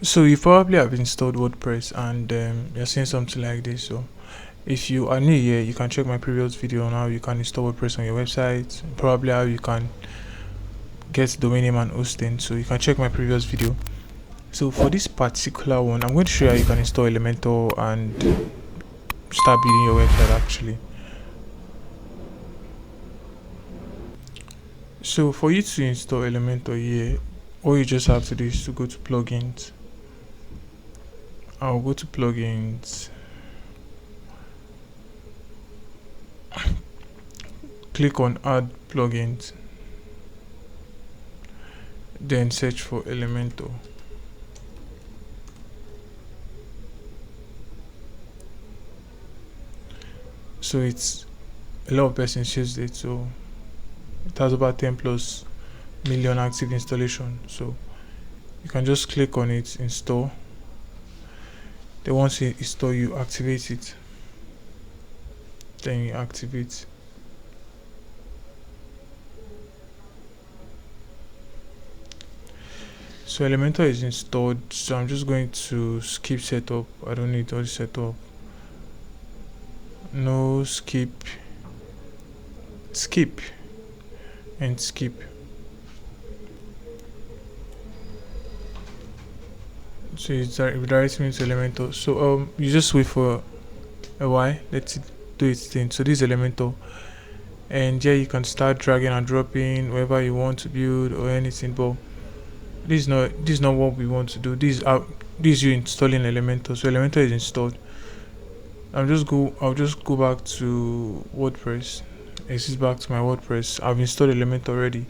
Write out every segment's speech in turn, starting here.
So you probably have installed WordPress and you're seeing something like this. So if you are new here, you can check my previous video on how you can install WordPress on your website, probably how you can get domain name and hosting. So you can check my previous video. So for this particular one, I'm going to show you how you can install Elementor and start building your website actually. So for you to install Elementor here, all you just have to do is to go to plugins. I'll go to plugins, click on add plugins, then search for Elementor. So it's a lot of persons use it, so it has about 10 plus million active installation. So you can just click on it, install. Then once you install, you activate it, then you activate. So Elementor is installed, so I'm just going to skip setup. I don't need all the setup. No, skip, and skip. So it redirects me to Elementor. So you just wait for a while, let it do its thing. So this is Elementor, and yeah, you can start dragging and dropping wherever you want to build or anything, but this is not what we want to do. This is you installing Elementor. So Elementor is installed. I'll just go back to WordPress. Exit back to my WordPress. I've installed Elementor already.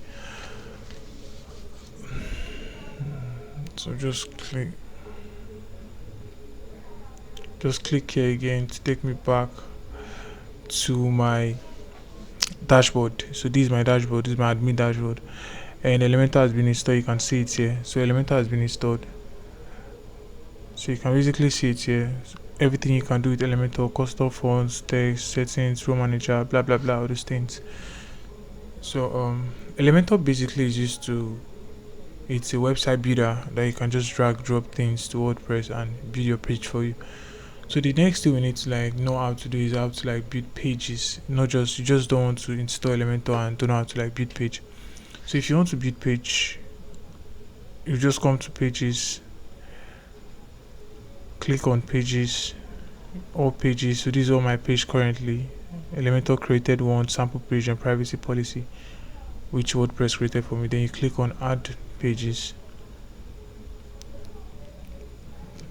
So just click here again to take me back to my dashboard. So this is my dashboard, this is my admin dashboard, and Elementor has been installed. You can see it here. So Elementor has been installed, so you can basically see it here. Everything you can do with Elementor: custom fonts, text, settings, row manager, blah blah blah, all those things. So Elementor basically is used to, it's a website builder that you can just drag drop things to WordPress and build your page for you. So the next thing we need to know how to do is how to build pages. Not just, you just don't want to install Elementor and don't know how to build page. So if you want to build page, you just come to pages, click on pages, all pages. So these are all my page currently. Elementor created one, sample page and privacy policy, which WordPress created for me. Then you click on add pages.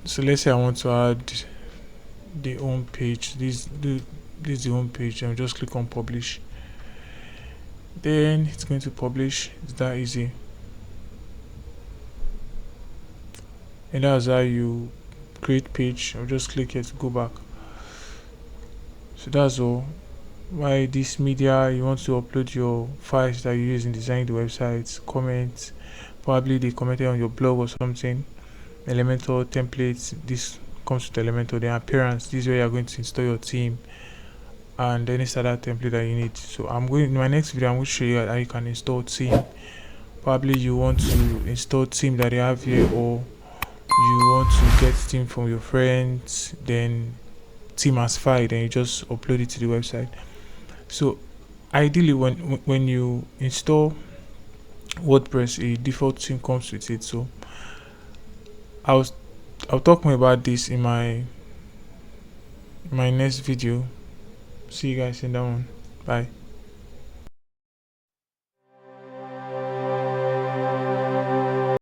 So let's say I want to add the home page. This is the home page. I'll just click on publish. Then it's going to publish. It's that easy. And that's how you create page. I'll just click here to go back. So that's all. Why this media, you want to upload your files that you use in designing the websites, comments, probably they commented on your blog or something. Elementor templates, this comes to Elementor. Then appearance, this is where you're going to install your theme and any standard template that you need. So in my next video, I'm going to show you how you can install theme. Probably you want to install theme that you have here, or you want to get theme from your friends, then theme as file, then you just upload it to the website. So ideally, when you install WordPress, a default theme comes with it. So I'll talk more about this in my next video. See you guys in that one. Bye.